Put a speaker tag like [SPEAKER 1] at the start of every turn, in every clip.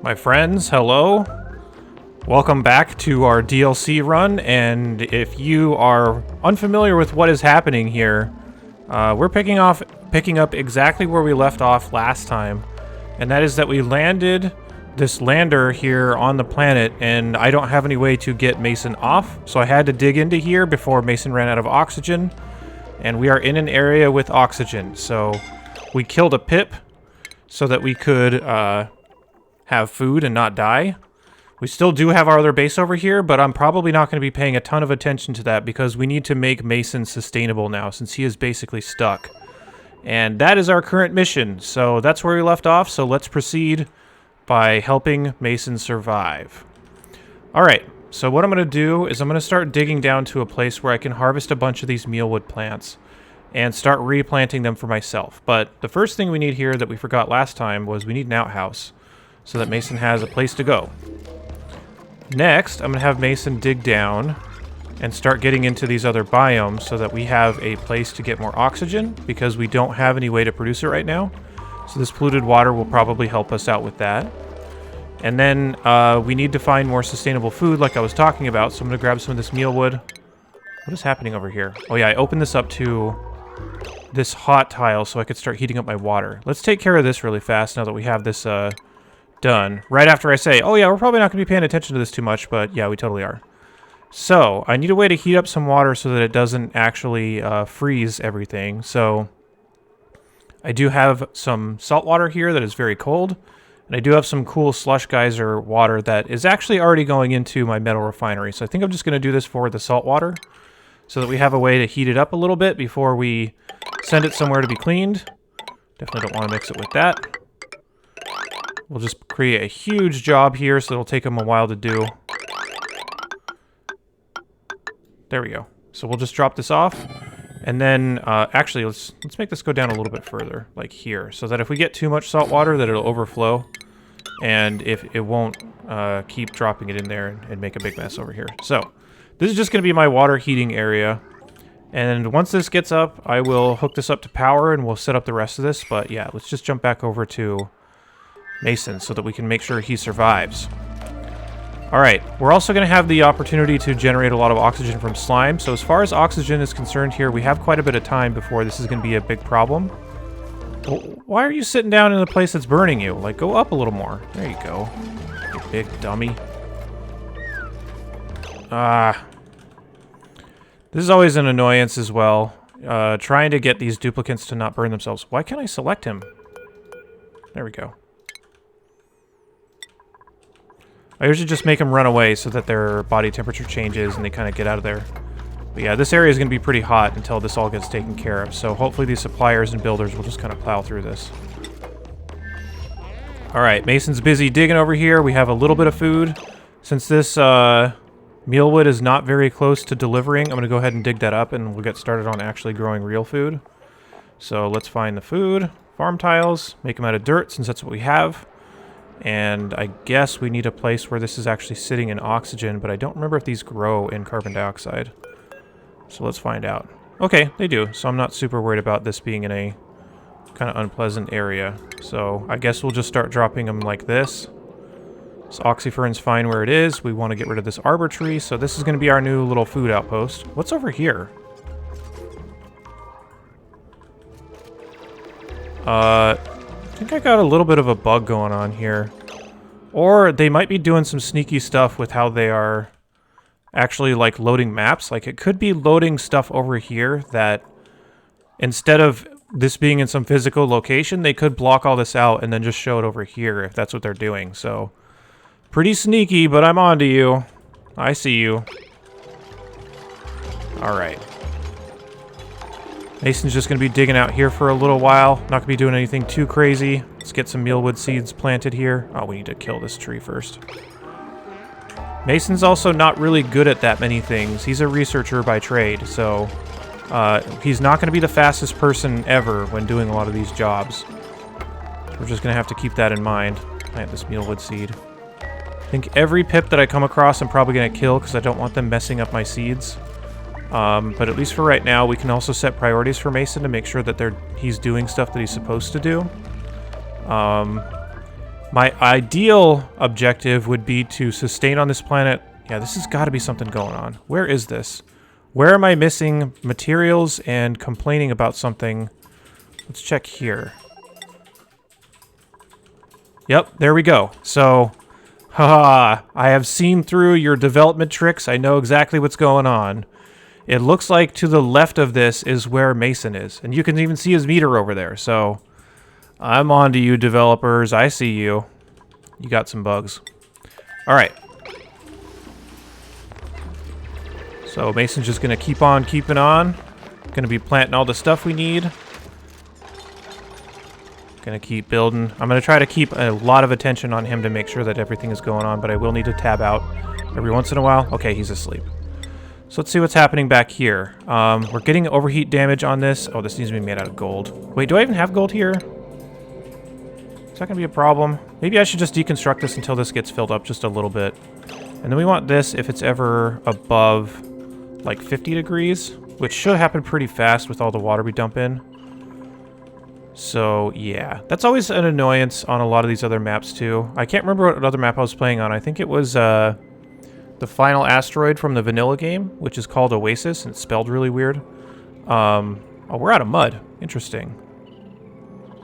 [SPEAKER 1] My friends, hello. Welcome back to our DLC run, and if you are unfamiliar with what is happening here, we're picking up exactly where we left off last time, and that is that we landed this lander here on the planet, and I don't have any way to get Mason off, so I had to dig into here before Mason ran out of oxygen, and we are in an area with oxygen, so we killed a pip so that we could have food and not die. We still do have our other base over here, but I'm probably not going to be paying a ton of attention to that because we need to make Mason sustainable now since he is basically stuck. And that is our current mission, so that's where we left off, so let's proceed by helping Mason survive. Alright, so what I'm going to do is I'm going to start digging down to a place where I can harvest a bunch of these mealwood plants and start replanting them for myself. But the first thing we need here that we forgot last time was we need an outhouse so that Mason has a place to go. Next, I'm going to have Mason dig down and start getting into these other biomes so that we have a place to get more oxygen because we don't have any way to produce it right now. So this polluted water will probably help us out with that. And then we need to find more sustainable food like I was talking about, so I'm going to grab some of this mealwood. What is happening over here? Oh yeah, I opened this up to this hot tile so I could start heating up my water. Let's take care of this really fast now that we have this done. Right after I say, oh yeah, we're probably not going to be paying attention to this too much, but yeah, we totally are. So, I need a way to heat up some water so that it doesn't actually freeze everything. So, I do have some salt water here that is very cold, and I do have some cool slush geyser water that is actually already going into my metal refinery. So I think I'm just going to do this for the salt water so that we have a way to heat it up a little bit before we send it somewhere to be cleaned. Definitely don't want to mix it with that. We'll just create a huge job here, so it'll take them a while to do. There we go. So we'll just drop this off, and then actually let's make this go down a little bit further, like here, so that if we get too much salt water, that it'll overflow, and if it won't keep dropping it in there and make a big mess over here. So this is just going to be my water heating area, and once this gets up, I will hook this up to power, and we'll set up the rest of this. But yeah, let's just jump back over to Mason so that we can make sure he survives. Alright, we're also going to have the opportunity to generate a lot of oxygen from slime, so as far as oxygen is concerned here, we have quite a bit of time before this is going to be a big problem. Well, why are you sitting down in a place that's burning you? Like, go up a little more. There you go. You big dummy. This is always an annoyance as well. Trying to get these duplicates to not burn themselves. Why can't I select him? There we go. I usually just make them run away so that their body temperature changes and they kind of get out of there. But yeah, this area is going to be pretty hot until this all gets taken care of. So hopefully these suppliers and builders will just kind of plow through this. Alright, Mason's busy digging over here. We have a little bit of food. Since this mealwood is not very close to delivering, I'm going to go ahead and dig that up and we'll get started on actually growing real food. So let's find the food. Farm tiles. Make them out of dirt since that's what we have. And I guess we need a place where this is actually sitting in oxygen, but I don't remember if these grow in carbon dioxide. So let's find out. Okay, they do, so I'm not super worried about this being in a kind of unpleasant area. So I guess we'll just start dropping them like this. So oxyfern's fine where it is. We want to get rid of this arbor tree, so this is going to be our new little food outpost. What's over here? I think I got a little bit of a bug going on here. Or they might be doing some sneaky stuff with how they are actually, like, loading maps. Like, it could be loading stuff over here that instead of this being in some physical location, they could block all this out and then just show it over here if that's what they're doing. So, pretty sneaky, but I'm on to you. I see you. Alright. Mason's just going to be digging out here for a little while. Not going to be doing anything too crazy. Let's get some mealwood seeds planted here. Oh, we need to kill this tree first. Mason's also not really good at that many things. He's a researcher by trade, so he's not going to be the fastest person ever when doing a lot of these jobs. We're just going to have to keep that in mind. Plant this mealwood seed. I think every pip that I come across I'm probably going to kill because I don't want them messing up my seeds. But at least for right now, we can also set priorities for Mason to make sure that he's doing stuff that he's supposed to do. My ideal objective would be to sustain on this planet. Yeah, this has got to be something going on. Where is this? Where am I missing materials and complaining about something? Let's check here. Yep, there we go. So, haha, I have seen through your development tricks. I know exactly what's going on. It looks like to the left of this is where Mason is. And you can even see his meter over there. So, I'm on to you, developers. I see you. You got some bugs. All right. So Mason's just going to keep on keeping on. Going to be planting all the stuff we need. Going to keep building. I'm going to try to keep a lot of attention on him to make sure that everything is going on, but I will need to tab out every once in a while. Okay, he's asleep. So let's see what's happening back here. We're getting overheat damage on this. Oh, this needs to be made out of gold. Wait, do I even have gold here? Is that going to be a problem? Maybe I should just deconstruct this until this gets filled up just a little bit. And then we want this if it's ever above, like, 50 degrees, which should happen pretty fast with all the water we dump in. So, yeah. That's always an annoyance on a lot of these other maps, too. I can't remember what other map I was playing on. I think it was, the final asteroid from the vanilla game, which is called Oasis, and it's spelled really weird. Oh, we're out of mud. Interesting.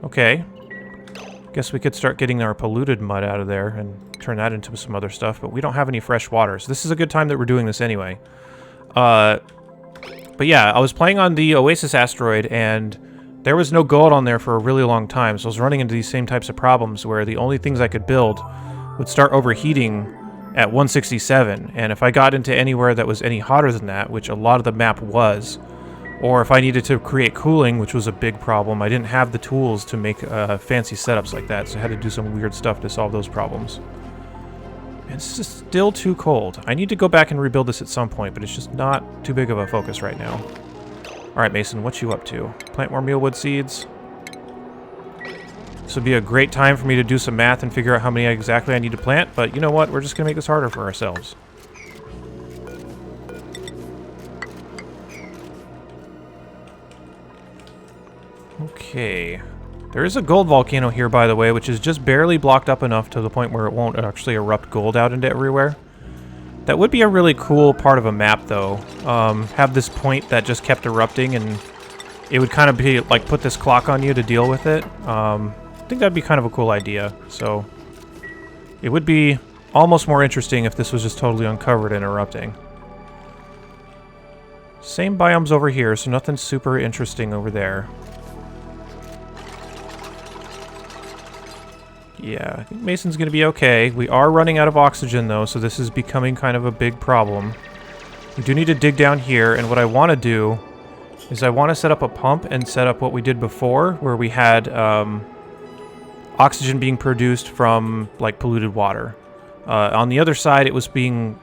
[SPEAKER 1] Okay. Guess we could start getting our polluted mud out of there and turn that into some other stuff, but we don't have any fresh water, so this is a good time that we're doing this anyway. But yeah, I was playing on the Oasis asteroid, and there was no gold on there for a really long time, so I was running into these same types of problems where the only things I could build would start overheating at 167, and if I got into anywhere that was any hotter than that, which a lot of the map was, or if I needed to create cooling, which was a big problem, I didn't have the tools to make fancy setups like that, so I had to do some weird stuff to solve those problems. And it's just still too cold. I need to go back and rebuild this at some point, but it's just not too big of a focus right now. Alright, Mason, what you up to? Plant more mealwood seeds. This would be a great time for me to do some math and figure out how many exactly I need to plant, but you know what? We're just going to make this harder for ourselves. Okay. There is a gold volcano here, by the way, which is just barely blocked up enough to the point where it won't actually erupt gold out into everywhere. That would be a really cool part of a map, though. Have this point that just kept erupting, and it would kind of be like put this clock on you to deal with it. I think that'd be kind of a cool idea. So it would be almost more interesting if this was just totally uncovered and erupting. Same biomes over here, so nothing super interesting over there. Yeah, I think Mason's going to be okay. We are running out of oxygen, though, so this is becoming kind of a big problem. We do need to dig down here, and what I want to do is I want to set up a pump and set up what we did before, where we had oxygen being produced from, like, polluted water. On the other side, it was being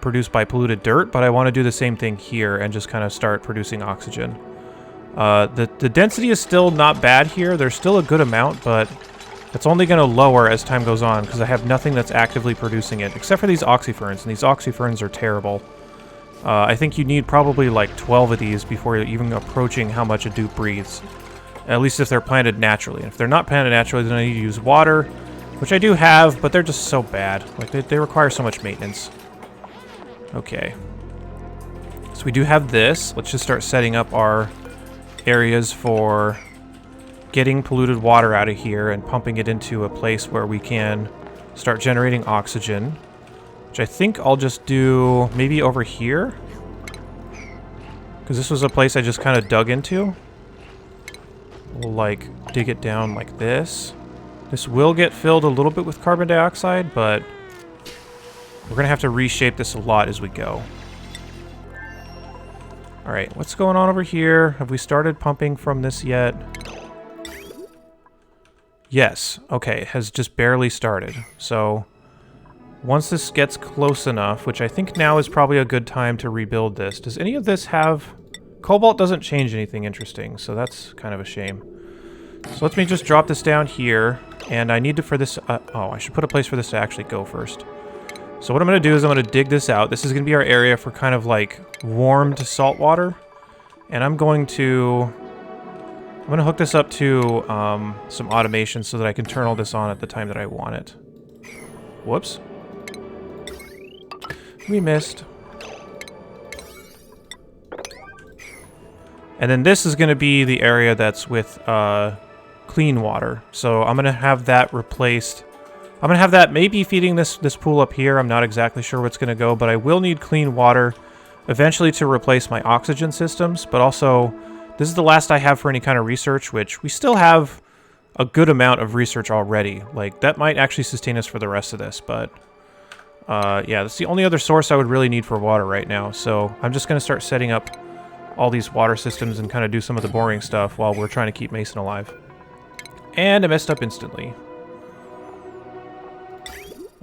[SPEAKER 1] produced by polluted dirt, but I want to do the same thing here and just kind of start producing oxygen. The density is still not bad here. There's still a good amount, but it's only going to lower as time goes on because I have nothing that's actively producing it, except for these oxyferns, and these oxyferns are terrible. I think you need probably like 12 of these before you're even approaching how much a dupe breathes, at least if they're planted naturally. And if they're not planted naturally, then I need to use water, which I do have, but they're just so bad. Like, they require so much maintenance. Okay. So we do have this. Let's just start setting up our areas for getting polluted water out of here and pumping it into a place where we can start generating oxygen, which I think I'll just do maybe over here, because this was a place I just kind of dug into. We'll like dig it down like this. This will get filled a little bit with carbon dioxide, but we're gonna have to reshape this a lot as we go. All right, what's going on over here? Have we started pumping from this yet? Yes, okay, it has just barely started. So once this gets close enough, which I think now is probably a good time to rebuild this. Does any of this have... Cobalt doesn't change anything interesting, so that's kind of a shame. So let me just drop this down here, and I need to for this... oh, I should put a place for this to actually go first. So what I'm going to do is I'm going to dig this out. This is going to be our area for kind of like warmed salt water. And I'm going to I'm gonna hook this up to some automation so that I can turn all this on at the time that I want it. Whoops. We missed. And then this is gonna be the area that's with clean water. So I'm gonna have that replaced. I'm gonna have that maybe feeding this pool up here. I'm not exactly sure where it's gonna go, but I will need clean water eventually to replace my oxygen systems, but also this is the last I have for any kind of research, which we still have a good amount of research already. Like, that might actually sustain us for the rest of this, but yeah, that's the only other source I would really need for water right now. So I'm just gonna start setting up all these water systems and kind of do some of the boring stuff while we're trying to keep Mason alive. And I messed up instantly.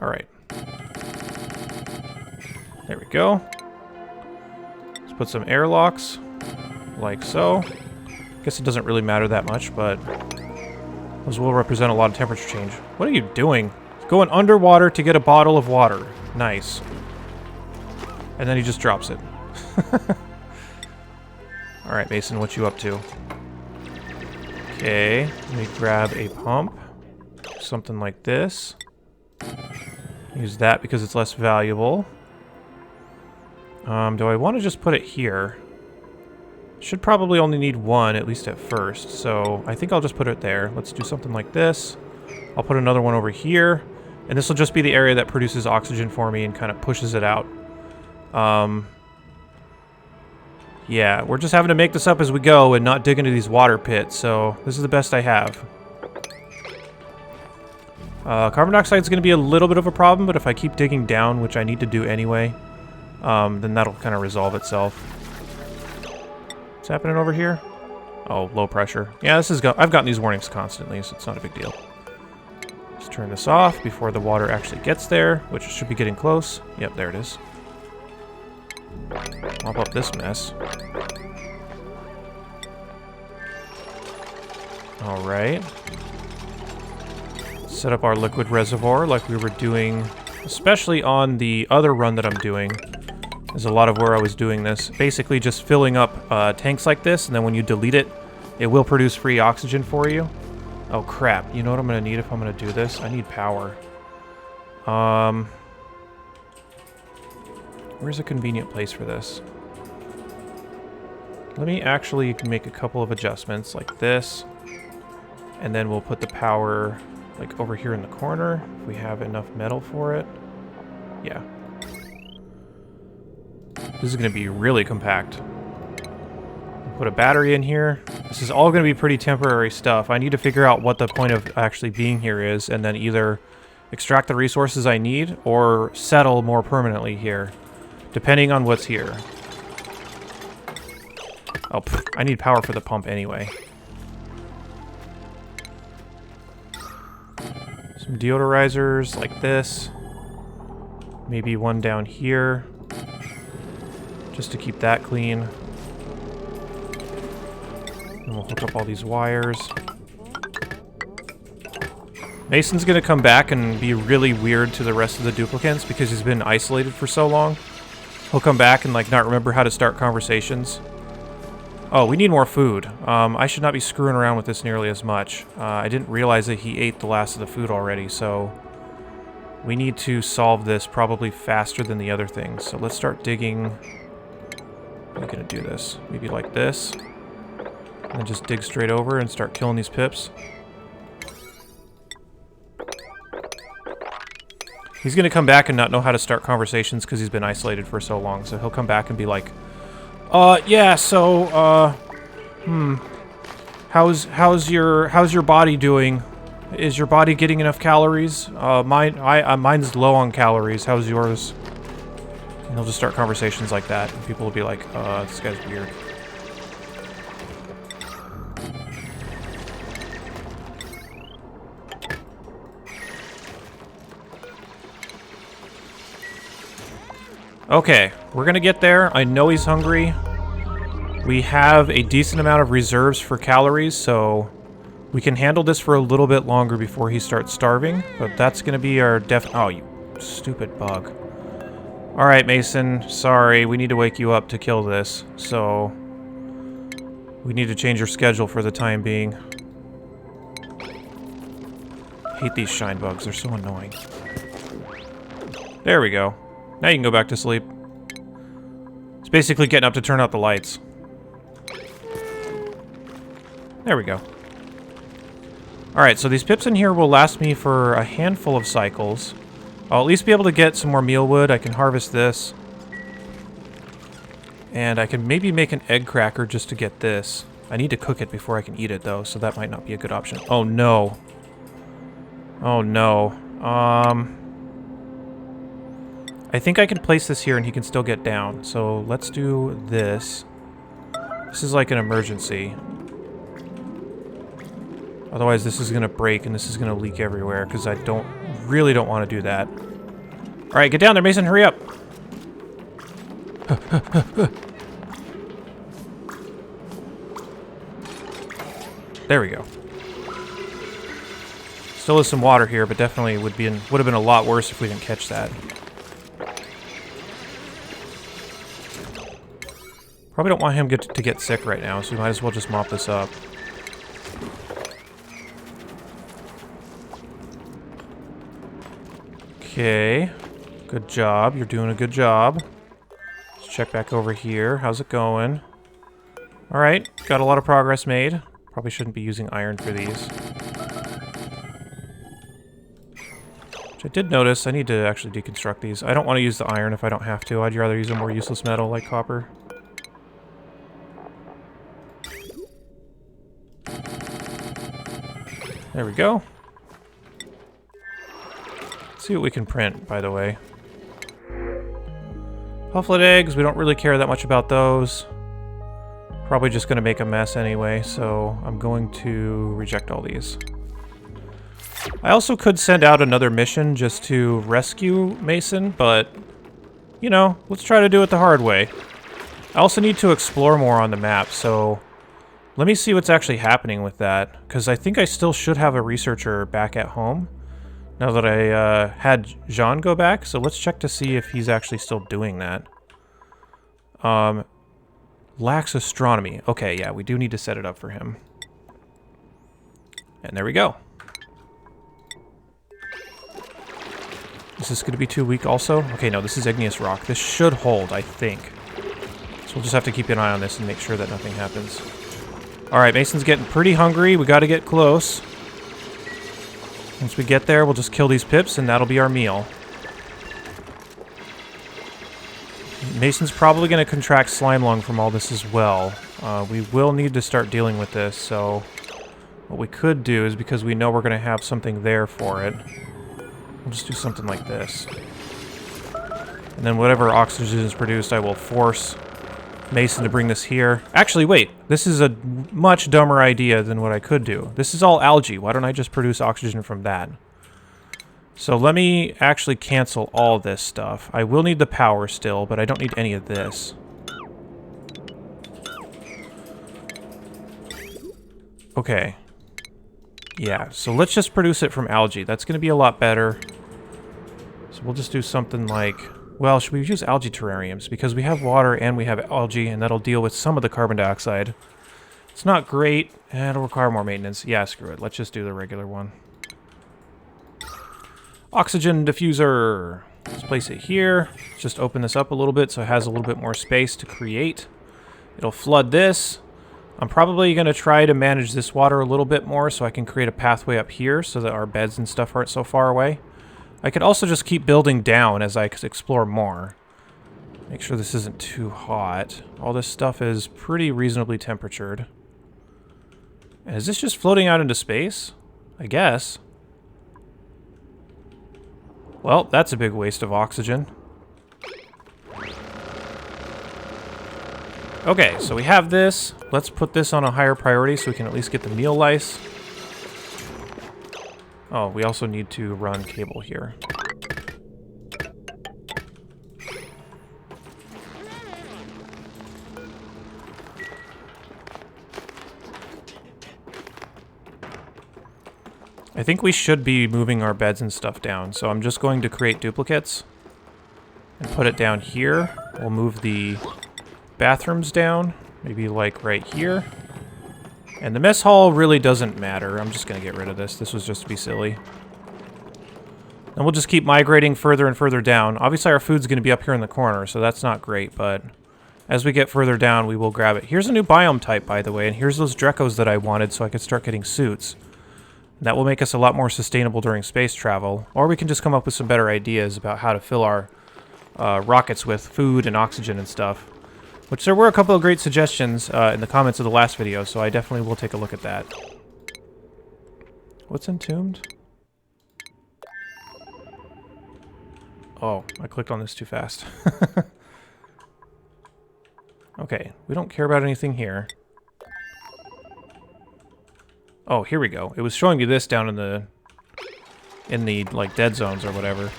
[SPEAKER 1] Alright. There we go. Let's put some airlocks, like so. Guess it doesn't really matter that much, but those will represent a lot of temperature change. What are you doing? Going underwater to get a bottle of water. Nice. And then he just drops it. Alright, Mason, what you up to? Okay, let me grab a pump. Something like this. Use that because it's less valuable. Do I want to just put it here? Should probably only need one, at least at first. So I think I'll just put it there. Let's do something like this. I'll put another one over here. And this will just be the area that produces oxygen for me and kind of pushes it out. Yeah, we're just having to make this up as we go and not dig into these water pits. So this is the best I have. Carbon dioxide is going to be a little bit of a problem, but if I keep digging down, which I need to do anyway, then that'll kind of resolve itself. What's happening over here? Oh, low pressure. Yeah, this is I've gotten these warnings constantly, so it's not a big deal. Let's turn this off before the water actually gets there, which should be getting close. Yep, there it is. Mop up this mess. Alright. Set up our liquid reservoir like we were doing, especially on the other run that I'm doing. There's a lot of where I was doing this. Basically just filling up tanks like this, and then when you delete it, it will produce free oxygen for you. Oh crap, you know what I'm gonna need if I'm gonna do this? I need power. Where's a convenient place for this? Let me actually make a couple of adjustments like this. And then we'll put the power like over here in the corner if we have enough metal for it. Yeah. This is going to be really compact. Put a battery in here. This is all going to be pretty temporary stuff. I need to figure out what the point of actually being here is, and then either extract the resources I need or settle more permanently here, depending on what's here. Oh, I need power for the pump anyway. Some deodorizers like this. Maybe one down here, just to keep that clean. And we'll hook up all these wires. Mason's gonna come back and be really weird to the rest of the duplicants because he's been isolated for so long. He'll come back and like not remember how to start conversations. Oh, we need more food. I should not be screwing around with this nearly as much. I didn't realize that he ate the last of the food already, so we need to solve this probably faster than the other things. So let's start digging. I'm gonna do this. Maybe like this. And then just dig straight over and start killing these pips. He's gonna come back and not know how to start conversations because he's been isolated for so long, so he'll come back and be like, yeah, so, how's your body doing? Is your body getting enough calories? Mine's low on calories. How's yours? And he'll just start conversations like that, and people will be like, this guy's weird. Okay, we're gonna get there. I know he's hungry. We have a decent amount of reserves for calories, so we can handle this for a little bit longer before he starts starving, but that's gonna be our oh, you stupid bug. Alright, Mason, sorry, we need to wake you up to kill this, so We need to change your schedule for the time being. Hate these shine bugs, they're so annoying. There we go. Now you can go back to sleep. It's basically getting up to turn out the lights. There we go. Alright, so these pips in here will last me for a handful of cycles. I'll at least be able to get some more meal wood. I can harvest this. And I can maybe make an egg cracker just to get this. I need to cook it before I can eat it, though, so that might not be a good option. Oh, no. Oh, no. I think I can place this here and he can still get down. So let's do this. This is like an emergency. Otherwise, this is going to break and this is going to leak everywhere because I really don't want to do that. All right, get down there, Mason. Hurry up. There we go. Still is some water here, but definitely would have been a lot worse if we didn't catch that. Probably don't want him to get sick right now, so we might as well just mop this up. Okay. Good job. You're doing a good job. Let's check back over here. How's it going? Alright. Got a lot of progress made. Probably shouldn't be using iron for these. Which I did notice. I need to actually deconstruct these. I don't want to use the iron if I don't have to. I'd rather use a more useless metal like copper. There we go. Let's see what we can print, by the way. Pufflet eggs, we don't really care that much about those. Probably just going to make a mess anyway, so I'm going to reject all these. I also could send out another mission just to rescue Mason, but, you know, let's try to do it the hard way. I also need to explore more on the map, so let me see what's actually happening with that, because I think I still should have a researcher back at home, now that I had Jean go back, so let's check to see if he's actually still doing that. Lacks astronomy. Okay, yeah, we do need to set it up for him. And there we go. Is this going to be too weak also? Okay, no, this is igneous rock. This should hold, I think. So we'll just have to keep an eye on this and make sure that nothing happens. Alright, Mason's getting pretty hungry. We got to get close. Once we get there, we'll just kill these pips and that'll be our meal. Mason's probably going to contract slime lung from all this as well. We will need to start dealing with this, so what we could do is, because we know we're going to have something there for it, we'll just do something like this. And then whatever oxygen is produced, I will force Mason to bring this here. Actually, wait. This is a much dumber idea than what I could do. This is all algae. Why don't I just produce oxygen from that? So let me actually cancel all this stuff. I will need the power still, but I don't need any of this. Okay. Yeah, so let's just produce it from algae. That's going to be a lot better. So we'll just do something like... Well, should we use algae terrariums? Because we have water and we have algae, and that'll deal with some of the carbon dioxide. It's not great, and it'll require more maintenance. Yeah, screw it. Let's just do the regular one. Oxygen diffuser. Let's place it here. Let's just open this up a little bit so it has a little bit more space to create. It'll flood this. I'm probably going to try to manage this water a little bit more so I can create a pathway up here so that our beds and stuff aren't so far away. I could also just keep building down as I explore more. Make sure this isn't too hot. All this stuff is pretty reasonably temperatured. And is this just floating out into space? I guess. Well, that's a big waste of oxygen. Okay, so we have this. Let's put this on a higher priority so we can at least get the meal lice. Oh, we also need to run cable here. I think we should be moving our beds and stuff down, so I'm just going to create duplicates and put it down here. We'll move the bathrooms down, maybe like right here. And the mess hall really doesn't matter. I'm just going to get rid of this. This was just to be silly. And we'll just keep migrating further and further down. Obviously, our food's going to be up here in the corner, so that's not great, but as we get further down, we will grab it. Here's a new biome type, by the way, and here's those Drekos that I wanted so I could start getting suits. And that will make us a lot more sustainable during space travel, or we can just come up with some better ideas about how to fill our rockets with food and oxygen and stuff. Which there were a couple of great suggestions in the comments of the last video, so I definitely will take a look at that. What's entombed? Oh, I clicked on this too fast. Okay, we don't care about anything here. Oh, here we go. It was showing you this down in the like dead zones or whatever.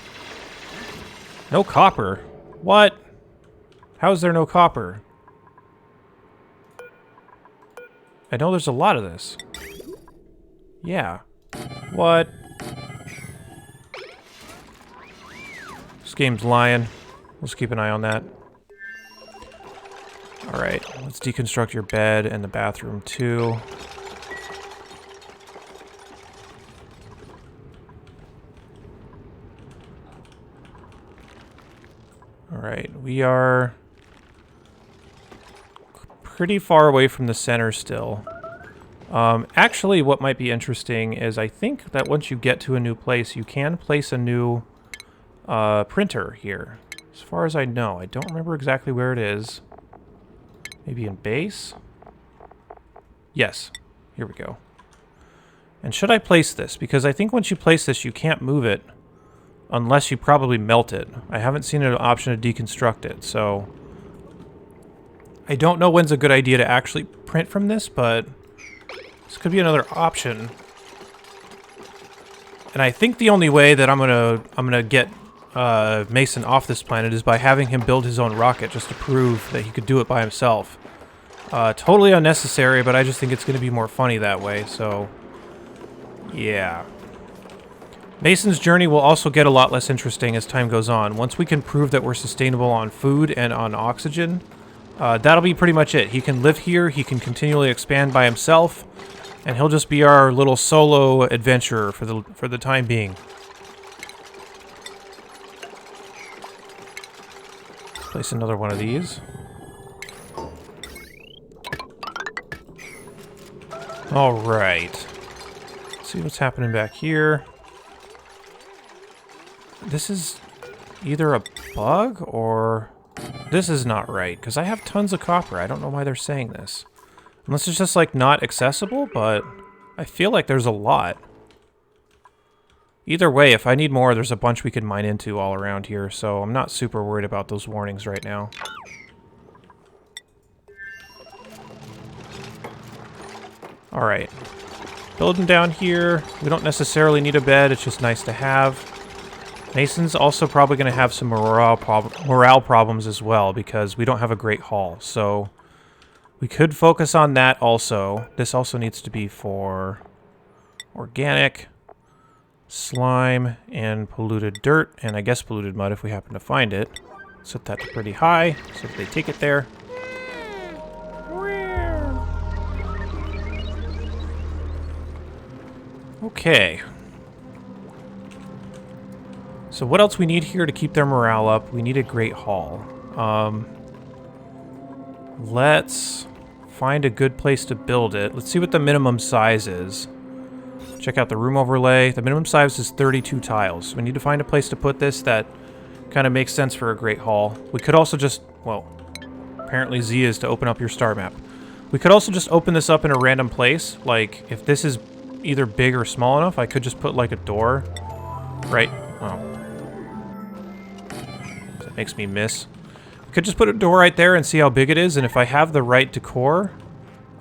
[SPEAKER 1] No copper. What? How is there no copper? I know there's a lot of this. Yeah. What? This game's lying. Let's keep an eye on that. Alright, let's deconstruct your bed and the bathroom too. Alright, we are pretty far away from the center still. Actually, what might be interesting is I think that once you get to a new place, you can place a new printer here. As far as I know, I don't remember exactly where it is. Maybe in base? Yes, here we go. And should I place this? Because I think once you place this, you can't move it unless you probably melt it. I haven't seen an option to deconstruct it, so I don't know when's a good idea to actually print from this, but this could be another option. And I think the only way that I'm gonna get Mason off this planet is by having him build his own rocket just to prove that he could do it by himself. Totally unnecessary, but I just think it's going to be more funny that way, so yeah. Mason's journey will also get a lot less interesting as time goes on. Once we can prove that we're sustainable on food and on oxygen, that'll be pretty much it. He can live here, he can continually expand by himself, and he'll just be our little solo adventurer for the time being. Place another one of these. Alright. Let's see what's happening back here. This is either a bug or... This is not right, because I have tons of copper. I don't know why they're saying this. Unless it's just, like, not accessible, but I feel like there's a lot. Either way, if I need more, there's a bunch we can mine into all around here, so I'm not super worried about those warnings right now. Alright. Building down here. We don't necessarily need a bed, it's just nice to have. Mason's also probably going to have some morale problems as well, because we don't have a great haul, so we could focus on that also. This also needs to be for organic, slime, and polluted dirt, and I guess polluted mud if we happen to find it. Set that to pretty high, so that they take it there. Okay. So what else we need here to keep their morale up? We need a great haul. Let's find a good place to build it. Let's see what the minimum size is. Check out the room overlay. The minimum size is 32 tiles. We need to find a place to put this that kind of makes sense for a great haul. We could also just, well, apparently Z is to open up your star map. We could also just open this up in a random place. Like, if this is either big or small enough, I could just put like a door right. Oh. That makes me miss. I could just put a door right there and see how big it is, and if I have the right decor,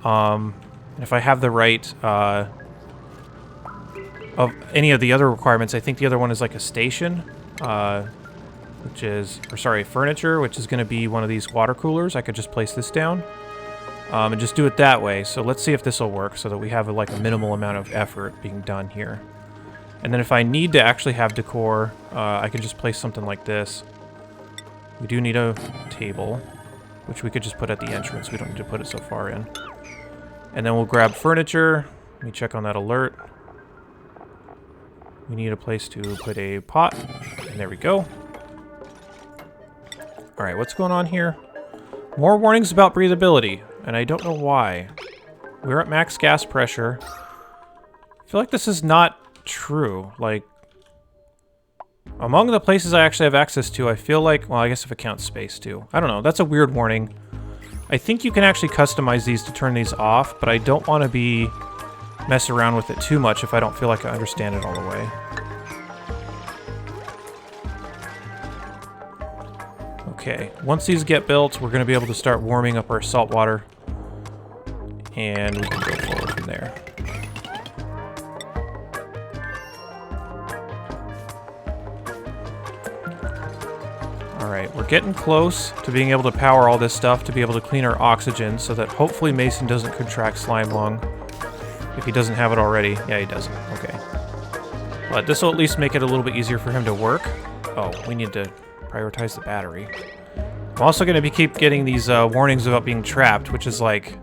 [SPEAKER 1] if I have the right, of any of the other requirements, I think the other one is like a station, which is, or sorry, furniture, which is going to be one of these water coolers. I could just place this down, and just do it that way. So let's see if this will work so that we have like a minimal amount of effort being done here. And then if I need to actually have decor, I can just place something like this. We do need a table, which we could just put at the entrance. We don't need to put it so far in. And then we'll grab furniture. Let me check on that alert. We need a place to put a pot. And there we go. Alright, what's going on here? More warnings about breathability, and I don't know why. We're at max gas pressure. I feel like this is not true. Like, among the places I actually have access to, I feel like... Well, I guess if it counts space, too. I don't know. That's a weird warning. I think you can actually customize these to turn these off, but I don't want to be mess around with it too much if I don't feel like I understand it all the way. Okay, once these get built, we're going to be able to start warming up our salt water. And we can go forward from there. Alright, we're getting close to being able to power all this stuff to be able to clean our oxygen so that hopefully Mason doesn't contract slime lung. If he doesn't have it already. Yeah, he doesn't. Okay. But this will at least make it a little bit easier for him to work. Oh, we need to prioritize the battery. I'm also going to keep getting these warnings about being trapped, which is like,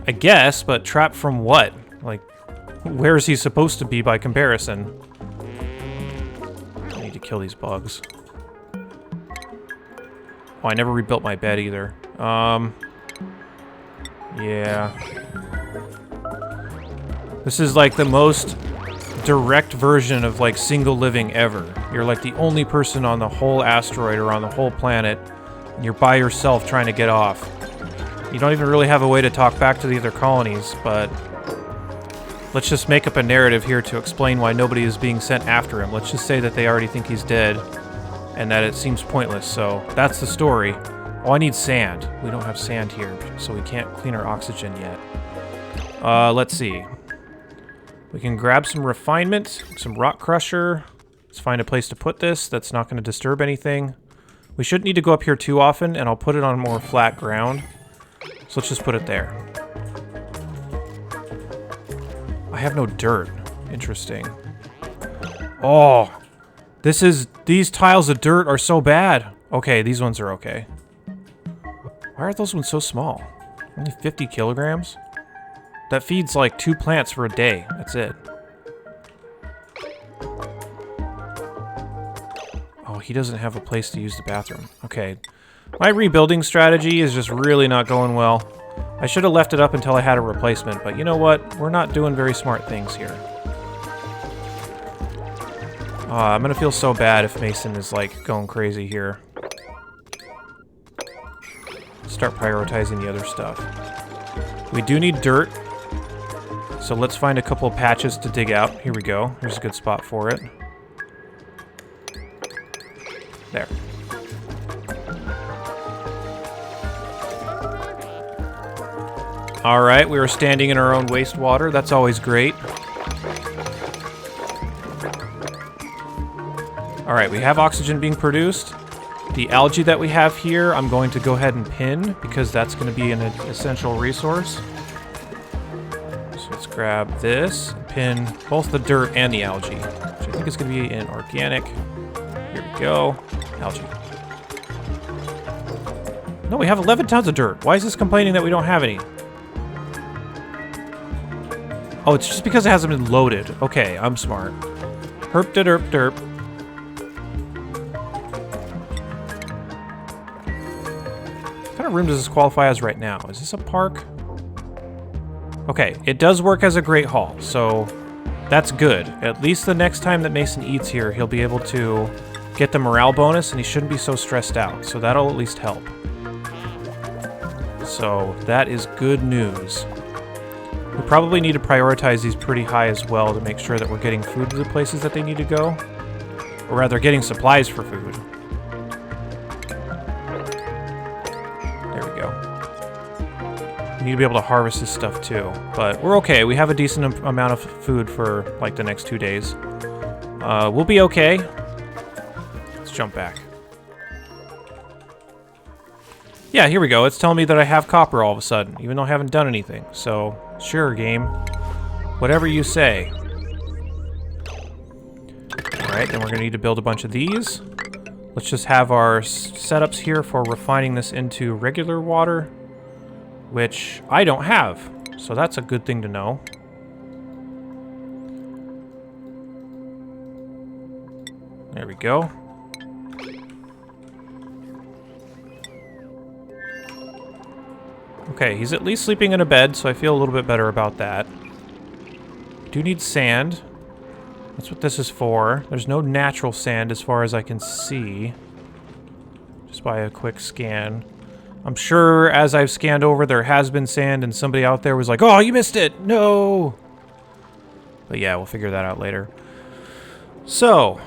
[SPEAKER 1] I guess, but trapped from what? Like, where is he supposed to be by comparison? I need to kill these bugs. Oh, I never rebuilt my bed either. Yeah. This is like the most direct version of like single living ever. You're like the only person on the whole asteroid or on the whole planet, and you're by yourself trying to get off. You don't even really have a way to talk back to the other colonies, but let's just make up a narrative here to explain why nobody is being sent after him. Let's just say that they already think he's dead and that it seems pointless, so that's the story. Oh, I need sand. We don't have sand here, so we can't clean our oxygen yet. Let's see. We can grab some refinement, some rock crusher. Let's find a place to put this that's not going to disturb anything. We shouldn't need to go up here too often, and I'll put it on more flat ground. So let's just put it there. I have no dirt. Interesting. Oh, these tiles of dirt are so bad. Okay, these ones are okay. Why are those ones so small? Only 50 kilograms? That feeds like 2 plants for a day. That's it. Oh, he doesn't have a place to use the bathroom. Okay. My rebuilding strategy is just really not going well. I should have left it up until I had a replacement, but you know what? We're not doing very smart things here. I'm gonna feel so bad if Mason is like going crazy here. Start prioritizing the other stuff. We do need dirt. So let's find a couple of patches to dig out. Here we go. Here's a good spot for it. There. Alright, we are standing in our own wastewater. That's always great. Alright, we have oxygen being produced. The algae that we have here, I'm going to go ahead and pin, because that's going to be an essential resource. So let's grab this, and pin both the dirt and the algae, which I think is going to be an organic. Here we go. Algae. No, we have 11 tons of dirt. Why is this complaining that we don't have any? Oh, it's just because it hasn't been loaded. Okay, I'm smart. Herp de derp derp. What kind of room does this qualify as right now? Is this a park? Okay, it does work as a great hall, so that's good. At least the next time that Mason eats here, he'll be able to get the morale bonus, and he shouldn't be so stressed out. So that'll at least help. So that is good news. We probably need to prioritize these pretty high as well to make sure that we're getting food to the places that they need to go. Or rather, getting supplies for food. There we go. We need to be able to harvest this stuff too. But we're okay. We have a decent amount of food for like the next 2 days. We'll be okay. Let's jump back. Yeah, here we go. It's telling me that I have copper all of a sudden, even though I haven't done anything. So, sure, game. Whatever you say. Alright, then we're going to need to build a bunch of these. Let's just have our setups here for refining this into regular water, which I don't have. So that's a good thing to know. There we go. Okay, he's at least sleeping in a bed, so I feel a little bit better about that. Do need sand. That's what this is for. There's no natural sand as far as I can see. Just by a quick scan. I'm sure as I've scanned over, there has been sand, and somebody out there was like, "Oh, you missed it! No!" But yeah, we'll figure that out later. So,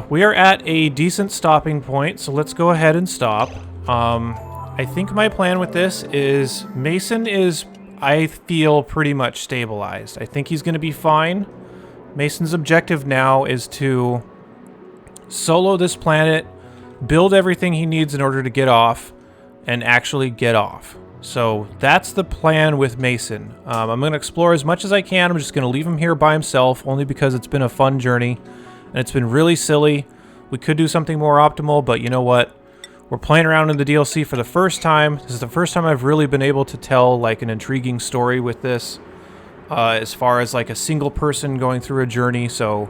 [SPEAKER 1] we are at a decent stopping point, so let's go ahead and stop. I think my plan with this is Mason is, I feel, pretty much stabilized. I think he's going to be fine. Mason's objective now is to solo this planet, build everything he needs in order to get off, and actually get off. So that's the plan with Mason. I'm going to explore as much as I can. I'm just going to leave him here by himself, only because it's been a fun journey, and it's been really silly. We could do something more optimal, but you know what? We're playing around in the DLC for the first time. This is the first time I've really been able to tell like an intriguing story with this, as far as like a single person going through a journey. So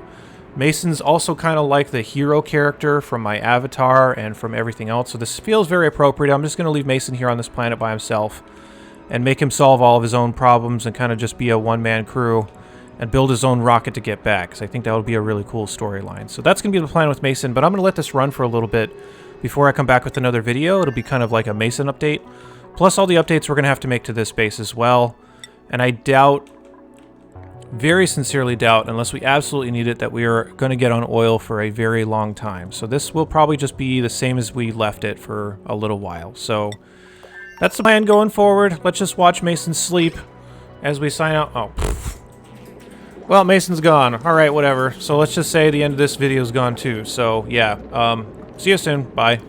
[SPEAKER 1] Mason's also kind of like the hero character from my avatar and from everything else. So this feels very appropriate. I'm just going to leave Mason here on this planet by himself and make him solve all of his own problems and kind of just be a one-man crew and build his own rocket to get back. Because I think that would be a really cool storyline. So that's going to be the plan with Mason, but I'm going to let this run for a little bit before I come back with another video. It'll be kind of like a Mason update, plus all the updates we're going to have to make to this base as well. And I doubt, very sincerely doubt, unless we absolutely need it, that we are going to get on oil for a very long time. So this will probably just be the same as we left it for a little while. So that's the plan going forward. Let's just watch Mason sleep as we sign out. Oh, pfft. Well, Mason's gone. All right, whatever. So let's just say the end of this video is gone too. So yeah, see you soon. Bye.